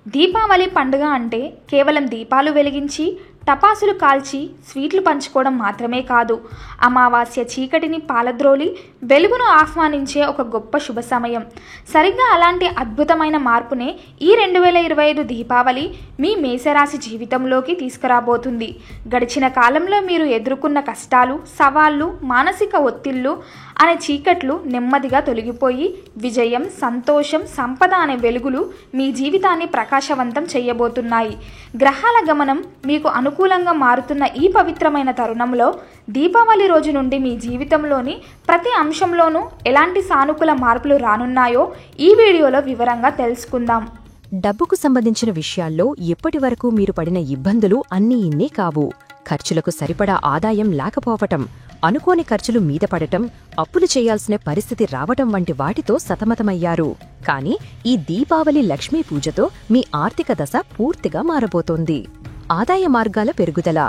దీపావళి పండుగ అంటే కేవలం దీపాలు వెలిగించి టపాసులు కాల్చి స్వీట్లు పంచుకోవడం మాత్రమే కాదు. అమావాస్య చీకటిని పాలద్రోలి వెలుగును ఆహ్వానించే ఒక గొప్ప శుభ సమయం. సరిగ్గా అలాంటి అద్భుతమైన మార్పునే ఈ 2025 దీపావళి మీ మేషరాశి జీవితంలోకి తీసుకురాబోతుంది. గడిచిన కాలంలో మీరు ఎదుర్కొన్న కష్టాలు, సవాళ్లు, మానసిక ఒత్తిళ్లు అనే చీకట్లు నెమ్మదిగా తొలగిపోయి విజయం, సంతోషం, సంపద అనే వెలుగులు మీ జీవితాన్ని ప్రకాశవంతం చేయబోతున్నాయి. గ్రహాల గమనం మీకు అనుకూలంగా మారుతున్న ఈ పవిత్రమైన తరుణంలో దీపావళి రోజు నుండి మీ జీవితంలోని ప్రతి అంశంలోనూ ఎలాంటి సానుకూల మార్పులు రానున్నాయో ఈ వీడియోలో వివరంగా తెలుసుకుందాం. డబ్బుకు సంబంధించిన విషయాల్లో ఇప్పటివరకు మీరు పడిన ఇబ్బందులు అన్నీ ఇన్నే కావు. ఖర్చులకు సరిపడా ఆదాయం లేకపోవటం, అనుకోని ఖర్చులు మీద పడటం, అప్పులు చేయాల్సిన పరిస్థితి రావటం వంటి వాటితో సతమతమయ్యారు. కానీ ఈ దీపావళి లక్ష్మీ పూజతో మీ ఆర్థిక దశ పూర్తిగా మారబోతోంది. ఆదాయ మార్గాల పెరుగుదల.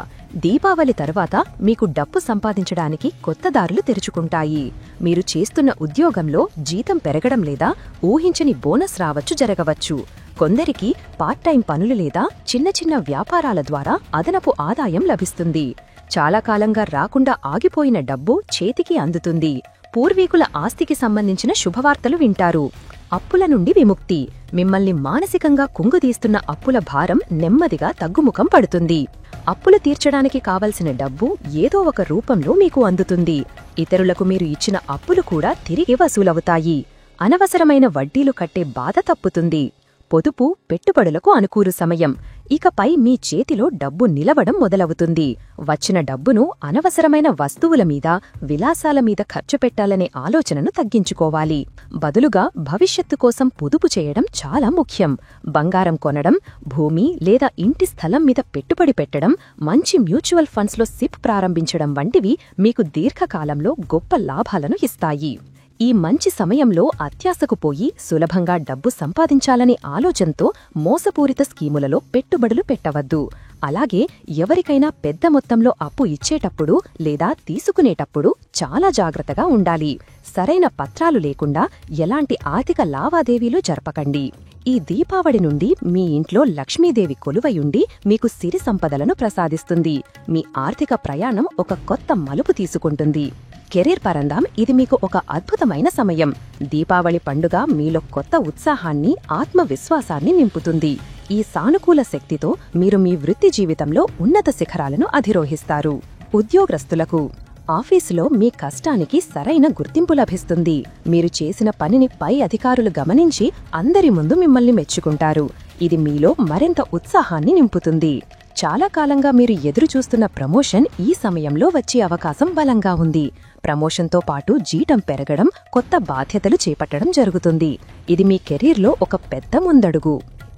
దీపావళి తర్వాత మీకు డబ్బు సంపాదించడానికి కొత్త దారులు తెరుచుకుంటాయి. మీరు చేస్తున్న ఉద్యోగంలో జీతం పెరగడం లేదా ఊహించని బోనస్ జరగవచ్చు. కొందరికి పార్ట్ టైం పనులు లేదా చిన్న చిన్న వ్యాపారాల ద్వారా అదనపు ఆదాయం లభిస్తుంది. చాలా కాలంగా రాకుండా ఆగిపోయిన డబ్బు చేతికి అందుతుంది. పూర్వీకుల ఆస్తికి సంబంధించిన శుభవార్తలు వింటారు. అప్పుల నుండి విముక్తి. మిమ్మల్ని మానసికంగా కుంగుదీస్తున్న అప్పుల భారం నెమ్మదిగా తగ్గుముఖం పడుతుంది. అప్పులు తీర్చడానికి కావలసిన డబ్బు ఏదో ఒక రూపంలో మీకు అందుతుంది. ఇతరులకు మీరు ఇచ్చిన అప్పులు కూడా తిరిగి వసూలవుతాయి. అనవసరమైన వడ్డీలు కట్టే బాధ తప్పుతుంది. పొదుపు, పెట్టుబడులకు అనుకూల సమయం. ఇకపై మీ చేతిలో డబ్బు నిలవడం మొదలవుతుంది. వచ్చిన డబ్బును అనవసరమైన వస్తువుల మీద, విలాసాల మీద ఖర్చు పెట్టాలనే ఆలోచనను తగ్గించుకోవాలి. బదులుగా భవిష్యత్తు కోసం పొదుపు చేయడం చాలా ముఖ్యం. బంగారం కొనడం, భూమి లేదా ఇంటి స్థలం మీద పెట్టుబడి పెట్టడం, మంచి మ్యూచువల్ ఫండ్స్లో సిప్ ప్రారంభించడం వంటివి మీకు దీర్ఘకాలంలో గొప్ప లాభాలను ఇస్తాయి. ఈ మంచి సమయంలో అత్యాశకు పోయి సులభంగా డబ్బు సంపాదించాలనే ఆలోచనతో మోసపూరిత స్కీములలో పెట్టుబడులు పెట్టవద్దు. అలాగే ఎవరికైనా పెద్ద మొత్తంలో అప్పు ఇచ్చేటప్పుడు లేదా తీసుకునేటప్పుడు చాలా జాగ్రత్తగా ఉండాలి. సరైన పత్రాలు లేకుండా ఎలాంటి ఆర్థిక లావాదేవీలు జరపకండి. ఈ దీపావళి నుండి మీ ఇంట్లో లక్ష్మీదేవి కొలువయుండి మీకు సిరి సంపదలను ప్రసాదిస్తుంది. మీ ఆర్థిక ప్రయాణం ఒక కొత్త మలుపు తీసుకుంటుంది. కెరీర్ పరంగా ఇది మీకు ఒక అద్భుతమైన సమయం. దీపావళి పండుగ మీలో కొత్త ఉత్సాహాన్ని, ఆత్మవిశ్వాసాన్ని నింపుతుంది. ఈ సానుకూల శక్తితో మీరు మీ వృత్తి జీవితంలో ఉన్నత శిఖరాలను అధిరోహిస్తారు. ఉద్యోగస్తులకు ఆఫీసులో మీ కష్టానికి సరైన గుర్తింపు లభిస్తుంది. మీరు చేసిన పనిని పై అధికారులు గమనించి అందరి ముందు మిమ్మల్ని మెచ్చుకుంటారు. ఇది మీలో మరింత ఉత్సాహాన్ని నింపుతుంది. చాలా కాలంగా మీరు ఎదురుచూస్తున్న ప్రమోషన్ ఈ సమయంలో వచ్చే అవకాశం బలంగా ఉంది. ప్రమోషన్తో పాటు జీతం పెరగడం, కొత్త బాధ్యతలు చేపట్టడం జరుగుతుంది. ఇది మీ కెరీర్లో ఒక పెద్ద ముందడుగు.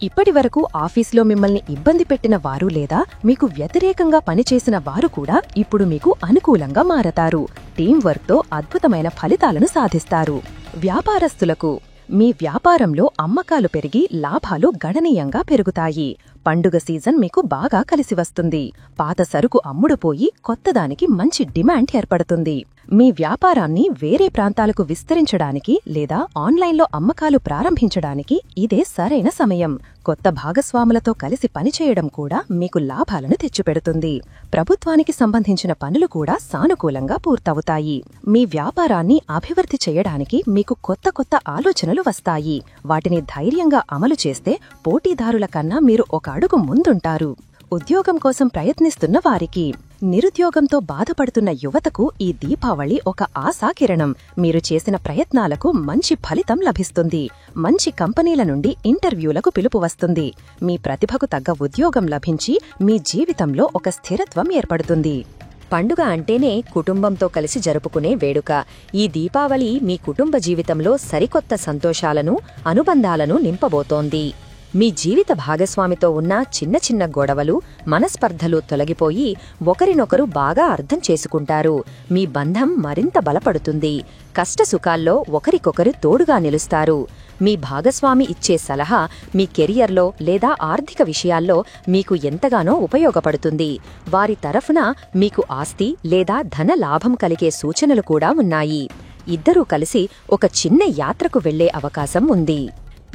ఇప్పటివరకు ఆఫీసులో మిమ్మల్ని ఇబ్బంది పెట్టిన వారు లేదా మీకు వ్యతిరేకంగా పనిచేసిన వారు కూడా ఇప్పుడు మీకు అనుకూలంగా మారతారు. టీం వర్క్తో అద్భుతమైన ఫలితాలను సాధిస్తారు. వ్యాపారస్తులకు మీ వ్యాపారంలో అమ్మకాలు పెరిగి లాభాలు గణనీయంగా పెరుగుతాయి. పండుగ సీజన్ మీకు బాగా కలిసివస్తుంది. పాత సరుకు అమ్ముడుపోయి కొత్తదానికి మంచి డిమాండ్ ఏర్పడుతుంది. మీ వ్యాపారాన్ని వేరే ప్రాంతాలకు విస్తరించడానికి లేదా ఆన్లైన్లో అమ్మకాలు ప్రారంభించడానికి ఇదే సరైన సమయం. కొత్త భాగస్వాములతో కలిసి పనిచేయడం కూడా మీకు లాభాలను తెచ్చిపెడుతుంది. ప్రభుత్వానికి సంబంధించిన పనులు కూడా సానుకూలంగా పూర్తవుతాయి. మీ వ్యాపారాన్ని అభివృద్ధి చేయడానికి మీకు కొత్త కొత్త ఆలోచనలు వస్తాయి. వాటిని ధైర్యంగా అమలు చేస్తే పోటీదారుల కన్నా మీరు ఒక అడుగు ముందుంటారు. ఉద్యోగం కోసం ప్రయత్నిస్తున్న వారికి, నిరుద్యోగంతో బాధపడుతున్న యువతకు ఈ దీపావళి ఒక ఆశాకిరణం. మీరు చేసిన ప్రయత్నాలకు మంచి ఫలితం లభిస్తుంది. మంచి కంపెనీల నుండి ఇంటర్వ్యూలకు పిలుపు వస్తుంది. మీ ప్రతిభకు తగ్గ ఉద్యోగం లభించి మీ జీవితంలో ఒక స్థిరత్వం ఏర్పడుతుంది. పండుగ అంటేనే కుటుంబంతో కలిసి జరుపుకునే వేడుక. ఈ దీపావళి మీ కుటుంబ జీవితంలో సరికొత్త సంతోషాలను, అనుబంధాలను నింపబోతోంది. మీ జీవిత భాగస్వామితో ఉన్న చిన్న చిన్న గొడవలు, మనస్పర్ధలు తొలగిపోయి ఒకరినొకరు బాగా అర్థం చేసుకుంటారు. మీ బంధం మరింత బలపడుతుంది. కష్టసుఖాల్లో ఒకరికొకరు తోడుగా నిలుస్తారు. మీ భాగస్వామి ఇచ్చే సలహా మీ కెరియర్లో లేదా ఆర్థిక విషయాల్లో మీకు ఎంతగానో ఉపయోగపడుతుంది. వారి తరఫున మీకు ఆస్తి లేదా ధన లాభం కలిగే సూచనలు కూడా ఉన్నాయి. ఇద్దరూ కలిసి ఒక చిన్న యాత్రకు వెళ్లే అవకాశం ఉంది.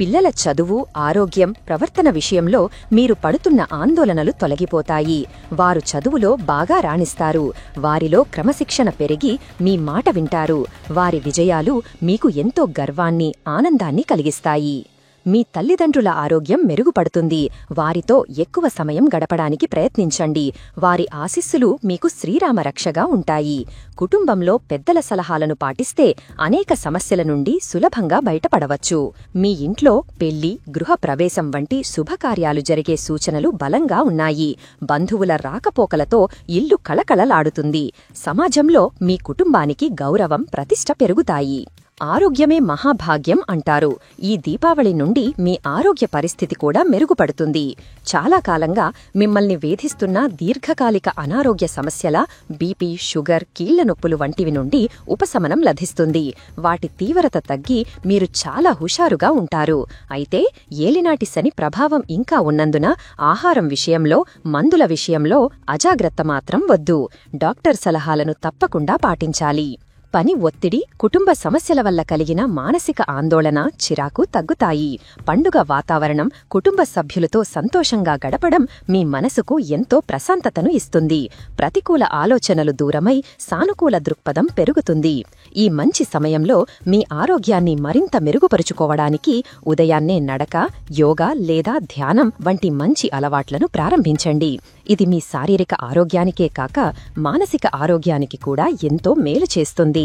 పిల్లల చదువు, ఆరోగ్యం, ప్రవర్తన విషయంలో మీరు పడుతున్న ఆందోళనలు తొలగిపోతాయి. వారు చదువులో బాగా రాణిస్తారు. వారిలో క్రమశిక్షణ పెరిగి మీ మాట వింటారు. వారి విజయాలు మీకు ఎంతో గర్వాన్ని, ఆనందాన్ని కలిగిస్తాయి. మీ తల్లిదండ్రుల ఆరోగ్యం మెరుగుపడుతుంది. వారితో ఎక్కువ సమయం గడపడానికి ప్రయత్నించండి. వారి ఆశీస్సులు మీకు శ్రీరామ రక్షగా ఉంటాయి. కుటుంబంలో పెద్దల సలహాలను పాటిస్తే అనేక సమస్యల నుండి సులభంగా బయటపడవచ్చు. మీ ఇంట్లో పెళ్లి, గృహప్రవేశం వంటి శుభకార్యాలు జరిగే సూచనలు బలంగా ఉన్నాయి. బంధువుల రాకపోకలతో ఇల్లు కళకళలాడుతుంది. సమాజంలో మీ కుటుంబానికి గౌరవం, ప్రతిష్ఠ పెరుగుతాయి. ఆరోగ్యమే మహాభాగ్యం అంటారు. ఈ దీపావళి నుండి మీ ఆరోగ్య పరిస్థితి కూడా మెరుగుపడుతుంది. చాలా కాలంగా మిమ్మల్ని వేధిస్తున్న దీర్ఘకాలిక అనారోగ్య సమస్యల బీపీ, షుగర్, కీళ్ల నొప్పులు వంటివి నుండి ఉపశమనం లభిస్తుంది. వాటి తీవ్రత తగ్గి మీరు చాలా హుషారుగా ఉంటారు. అయితే ఏలినాటి శని ప్రభావం ఇంకా ఉన్నందున ఆహారం విషయంలో, మందుల విషయంలో అజాగ్రత్త మాత్రం వద్దు. డాక్టర్ సలహాలను తప్పకుండా పాటించాలి. పని ఒత్తిడి, కుటుంబ సమస్యల వల్ల కలిగిన మానసిక ఆందోళన, చిరాకు తగ్గుతాయి. పండుగ వాతావరణం, కుటుంబ సభ్యులతో సంతోషంగా గడపడం మీ మనసుకు ఎంతో ప్రశాంతతను ఇస్తుంది. ప్రతికూల ఆలోచనలు దూరమై సానుకూల దృక్పథం పెరుగుతుంది. ఈ మంచి సమయంలో మీ ఆరోగ్యాన్ని మరింత మెరుగుపరుచుకోవడానికి ఉదయాన్నే నడక, యోగా లేదా ధ్యానం వంటి మంచి అలవాట్లను ప్రారంభించండి. ఇది మీ శారీరక ఆరోగ్యానికే కాక మానసిక ఆరోగ్యానికి కూడా ఎంతో మేలు చేస్తుంది.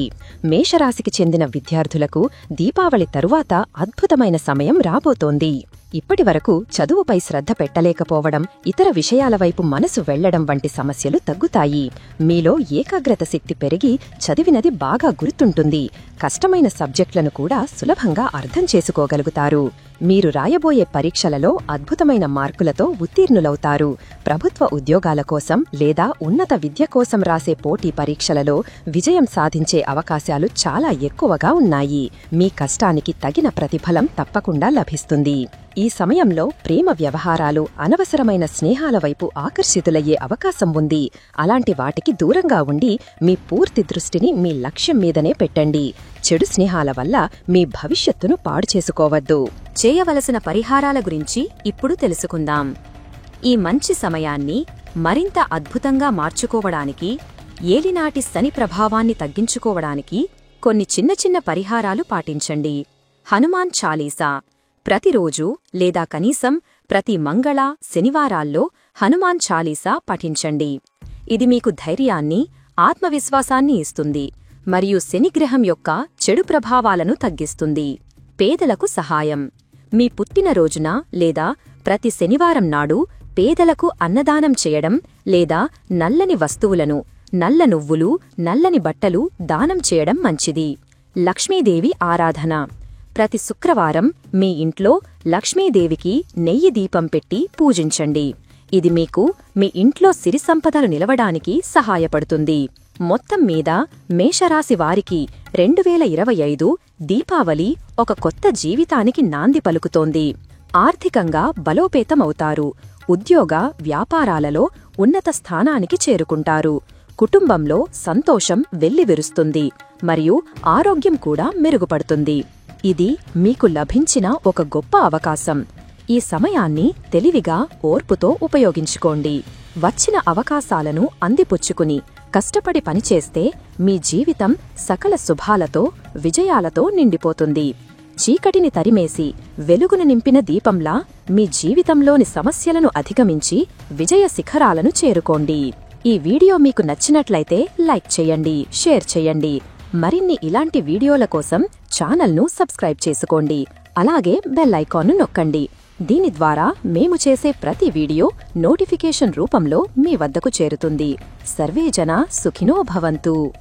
మేషరాశికి చెందిన విద్యార్థులకు దీపావళి తరువాత అద్భుతమైన సమయం రాబోతోంది. ఇప్పటివరకు చదువుపై శ్రద్ధ పెట్టలేకపోవడం, ఇతర విషయాల వైపు మనసు వెళ్లడం వంటి సమస్యలు తగ్గుతాయి. మీలో ఏకాగ్రత శక్తి పెరిగి చదివినది బాగా గుర్తుంటుంది. కష్టమైన సబ్జెక్టులను కూడా సులభంగా అర్థం చేసుకోగలుగుతారు. మీరు రాయబోయే పరీక్షలలో అద్భుతమైన మార్కులతో ఉత్తీర్ణులవుతారు. ప్రభుత్వ ఉద్యోగాల కోసం లేదా ఉన్నత విద్య కోసం రాసే పోటీ పరీక్షలలో విజయం సాధించే అవకాశాలు చాలా ఎక్కువగా ఉన్నాయి. మీ కష్టానికి తగిన ప్రతిఫలం తప్పకుండా లభిస్తుంది. ఈ సమయంలో ప్రేమ వ్యవహారాలు, అనవసరమైన స్నేహాల వైపు ఆకర్షితులయ్యే అవకాశం ఉంది. అలాంటి వాటికి దూరంగా ఉండి మీ పూర్తి దృష్టిని మీ లక్ష్యం మీదనే పెట్టండి. చెడు స్నేహాల వల్ల మీ భవిష్యత్తును పాడు చేసుకోవద్దు. చేయవలసిన పరిహారాల గురించి ఇప్పుడు తెలుసుకుందాం. ఈ మంచి సమయాన్ని మరింత అద్భుతంగా మార్చుకోవడానికి, ఏలినాటి శని ప్రభావాన్ని తగ్గించుకోవడానికి కొన్ని చిన్న చిన్న పరిహారాలు పాటించండి. హనుమాన్ చాలీసా ప్రతిరోజు లేదా కనీసం ప్రతి మంగళ, శనివారాల్లో హనుమాన్ చాలీసా పఠించండి. ఇది మీకు ధైర్యాన్ని, ఆత్మవిశ్వాసాన్ని ఇస్తుంది మరియు శనిగ్రహం యొక్క చెడు ప్రభావాలను తగ్గిస్తుంది. పేదలకు సహాయం. మీ పుట్టినరోజున లేదా ప్రతి శనివారం నాడు పేదలకు అన్నదానం చేయడం లేదా నల్లని వస్తువులను, నల్ల నువ్వులు, నల్లని బట్టలు దానం చేయడం మంచిది. లక్ష్మీదేవి ఆరాధన. ప్రతి శుక్రవారం మీ ఇంట్లో లక్ష్మీదేవికి నెయ్యి దీపం పెట్టి పూజించండి. ఇది మీకు మీ ఇంట్లో సిరి సంపదలు నిలవడానికి సహాయపడుతుంది. మొత్తం మీద మేషరాశి వారికి 2025 దీపావళి ఒక కొత్త జీవితానికి నాంది పలుకుతోంది. ఆర్థికంగా బలోపేతమవుతారు. ఉద్యోగ, వ్యాపారాలలో ఉన్నత స్థానానికి చేరుకుంటారు. కుటుంబంలో సంతోషం వెల్లివిరుస్తుంది మరియు ఆరోగ్యం కూడా మెరుగుపడుతుంది. ఇది మీకు లభించిన ఒక గొప్ప అవకాశం. ఈ సమయాన్ని తెలివిగా, ఓర్పుతో ఉపయోగించుకోండి. వచ్చిన అవకాశాలను అందిపుచ్చుకుని కష్టపడి పనిచేస్తే మీ జీవితం సకల శుభాలతో, విజయాలతో నిండిపోతుంది. చీకటిని తరిమేసి వెలుగును నింపిన దీపంలా మీ జీవితంలోని సమస్యలను అధిగమించి విజయ శిఖరాలను చేరుకోండి. ఈ వీడియో మీకు నచ్చినట్లయితే లైక్ చేయండి, షేర్ చేయండి. మరిన్ని ఇలాంటి వీడియోల కోసం ఛానల్ను సబ్స్క్రైబ్ చేసుకోండి. అలాగే బెల్ ఐకాన్ను నొక్కండి. దీని ద్వారా మేము చేసే ప్రతి వీడియో నోటిఫికేషన్ రూపంలో మీ వద్దకు చేరుతుంది. సర్వే జనా సుఖినో భవంతు.